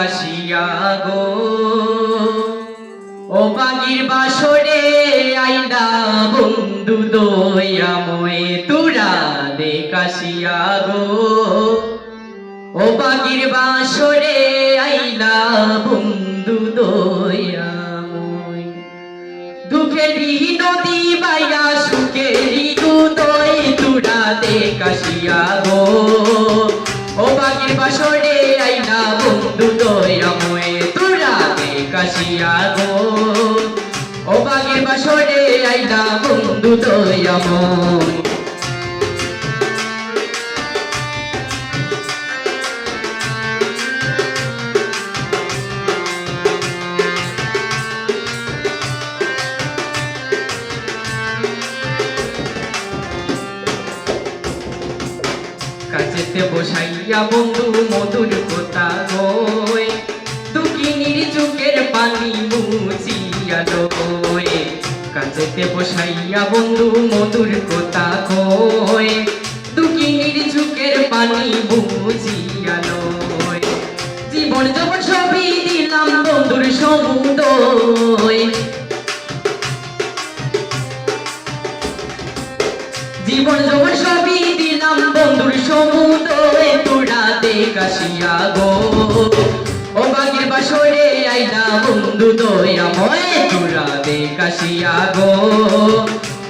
কাশিয়া গো ও বাগির বাসরে আইলা বন্ধু দয়াময় তুরা দে কাশিয়া গো ও বাগির বাসরে আইলা বন্ধু দয়াময় দুঃখেরই নদী বাইয়া সুখেরই উদয় তুরা দে কাশিয়া গো ও বাগির বাসরে আইলা বন্ধু দয়াময় তুরা দে কাশিয়া গো ও বাগির বাসরে আইলা বন্ধু দয়াময় কাছেতে বসাইয়া বন্ধু মধুর কথা গয় দুঃখিনীর চোখের পানি মুছিয়া লয় কাছেতে বসাইয়া বন্ধু মধুর কথা গয় দুঃখিনীর চোখের পানি মুছিয়া লয় জীবন যখন সবই দিলাম বন্ধুর সমুদয় জীবন যখন সবই দিলাম বন্ধুর সমুদয় তুরা দে কাশিয়া গো ও বাগির বাসরে আইলা বন্ধু দয়াময় তুরা দে কাশিয়া গো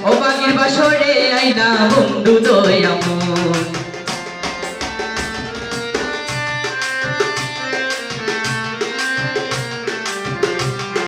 ও বাগির বাসরে আইলা বন্ধু দয়াময়